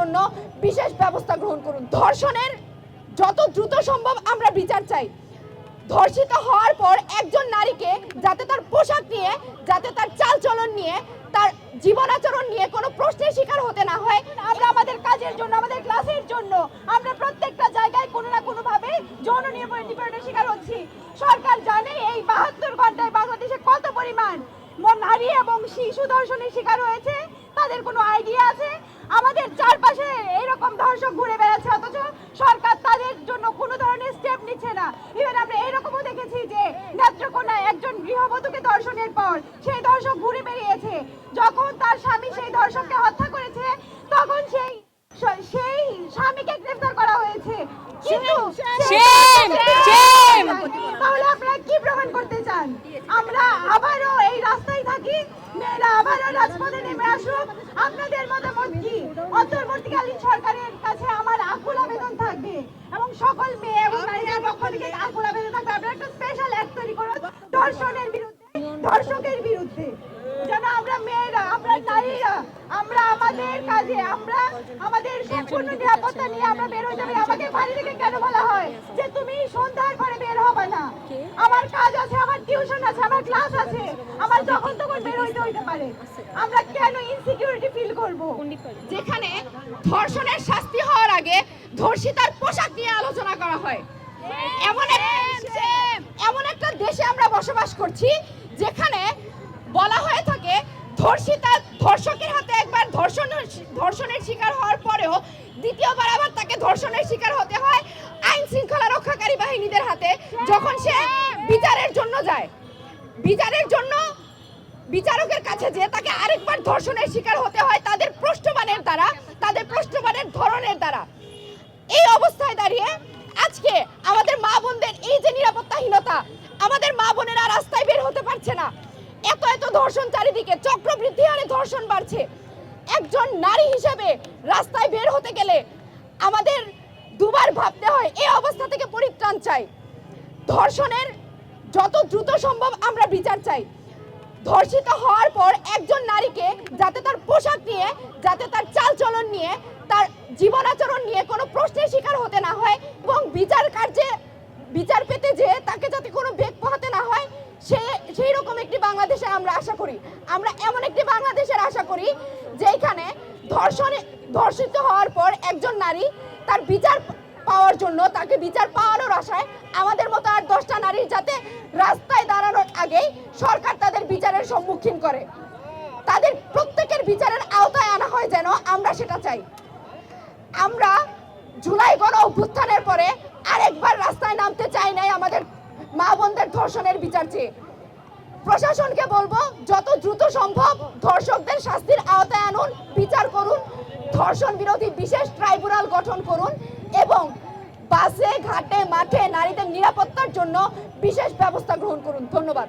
জন্য বিশেষ ব্যবস্থা গ্রহণ করুন। ধর্ষণের যত দ্রুত সম্ভব আমরা বিচার চাই। ধর্ষিত হওয়ার পর একজন নারীকে যাতে তার পোশাক নিয়ে, যাতে তার চালচলন নিয়ে, তার জীবন আচরণ নিয়ে কোনো প্রশ্নের শিকার হতে না হয়। আমরা আমাদের কাজের জন্য, আমাদের ক্লাসের জন্য আমরা প্রত্যেকটা জায়গায় কোনো না কোনো ভাবে যৌন নিপীড়নের শিকার হচ্ছি। সরকার জানে এই 72 ঘন্টায় বাংলাদেশে কত পরিমাণ নারী এবং শিশু ধর্ষণের শিকার হয়েছে। তাদের কোনো আইডিয়া আছে? আমাদের চারপাশে এইরকম ধর্ষক ঘুরে বেড়াচ্ছে, অথচ সরকার তাদের জন্য কোনো ধরনের স্টেপ নিচ্ছে না। ইভেন আমরা এরকমও দেখেছি যে নেত্রকোনায় একজন গৃহবধূকে ধর্ষণের পর সেই ধর্ষক ঘুরে বেরিয়েছে। যখন তার স্বামী সেই ধর্ষককে হত্যা করেছে, তখন সেই স্বামীকে গ্রেফতার করা হয়েছে। কিন্তু তাহলে আপনারা কি প্রমাণ করতে চান? আমরা আবারও এই রাস্তায় থাকি, মেয়েরা আবারও রাজপথে নেমে আসুক। আপনাদের মতামত কি? অন্তর্বর্তীকালীন সরকারের কাছে আমার আকুল আবেদন থাকবে এবং সকল মেয়ে এবং নারীদের পক্ষ থেকে আকুল আবেদন থাকবে, আপনারা একটা স্পেশাল অ্যাক্ট তৈরি করুন ধর্ষণের বিরুদ্ধে, ধর্ষকের বিরুদ্ধে, যেন আমরা মেয়েরা, আমরা নারীরা, আমরা আমাদের কাজে, আমরা আমাদের সম্পূর্ণ নিরাপত্তা নিয়ে আমরা বের হয়ে যাবে। আমাকে বাড়ি থেকে কেন বলা হয় যে তুমি সন্ধ্যার পরে বের হবে না? আমার কাজ আছে, আমার টিউশন আছে, আমার ক্লাস আছে, আমার যখন তখন বের হইতে পারে। আমরা কেন ইনসিকিউরিটি ফিল করব? যেখানে ধর্ষণের শাস্তি হওয়ার আগে ধর্ষিতার পোশাক নিয়ে আলোচনা করা হয়, এমন একটা দেশে আমরা বসবাস করছি যেখানে বলা হয়ে থাকে ধর্ষকের হাতে একবার ধর্ষণের শিকার হওয়ার পরেও দ্বিতীয়বার আবার তাকে ধর্ষণের শিকার হতে হয় আইন শৃঙ্খলা রক্ষাকারী বাহিনীদের হাতে। যখন সে বিচারের জন্য যায়, বিচারকের কাছে যে তাকে আরেকবার ধর্ষণের শিকার হতে হয় তাদের প্রশ্নবানের দ্বারা, তাদের প্রশ্নবানের ধরনের দ্বারা। এই অবস্থায় দাঁড়িয়ে আজকে আমাদের মা বোনদের এই যে নিরাপত্তাহীনতা, আমাদের মা বোনেরা রাস্তায় বের হতে পারছে না, এত ধর্ষণ চারিদিকে, চক্রবৃদ্ধি হারে ধর্ষণ বাড়ছে। একজন নারী হিসেবে রাস্তায় বের হতে গেলে আমাদের দুবার ভাবতে হয়। এই অবস্থা থেকে পরিত্রাণ চাই। ধর্ষণের যত দ্রুত সম্ভব আমরা বিচার চাই। ধর্ষিত হওয়ার পর একজন নারীকে যাতে তার পোশাক নিয়ে, যাতে তার চালচলন নিয়ে, তার জীবন আচরণ নিয়ে কোনো প্রশ্নের শিকার হতে না হয় এবং বিচার পেতে যে তাকে যাতে কোনো বেগ পোহাতে না হয়, সেই রকম একটি বাংলাদেশে আমরা আশা করি। আমরা এমন একটি বাংলাদেশের আশা করি যেখানে ধর্ষিত হওয়ার পর একজন নারী তার বিচার পাওয়ার জন্য, তাকে বিচার পাওয়ানোর আশায় আমাদের মতো আর 10টা নারীর যাতে রাস্তায় দাঁড়ানোর আগেই সরকার তাদের বিচারের সম্মুখীন করে, তাদের প্রত্যেকের বিচারের আওতায় আনা হয় যেন, আমরা সেটা চাই। আমরা জুলাই গণ অভ্যুত্থানের পরে আরেকবার রাস্তায় নামতে চাই নাই আমাদের মা বোনদের ধর্ষণের বিচার চেয়ে। প্রশাসনকে বলবো যত দ্রুত সম্ভব ধর্ষকদের শাস্তির আওতায় আনুন, বিচার করুন, ধর্ষণ বিরোধী বিশেষ ট্রাইব্যুনাল গঠন করুন এবং বাসে, ঘাটে, মাঠে নারীদের নিরাপত্তার জন্য বিশেষ ব্যবস্থা গ্রহণ করুন। ধন্যবাদ।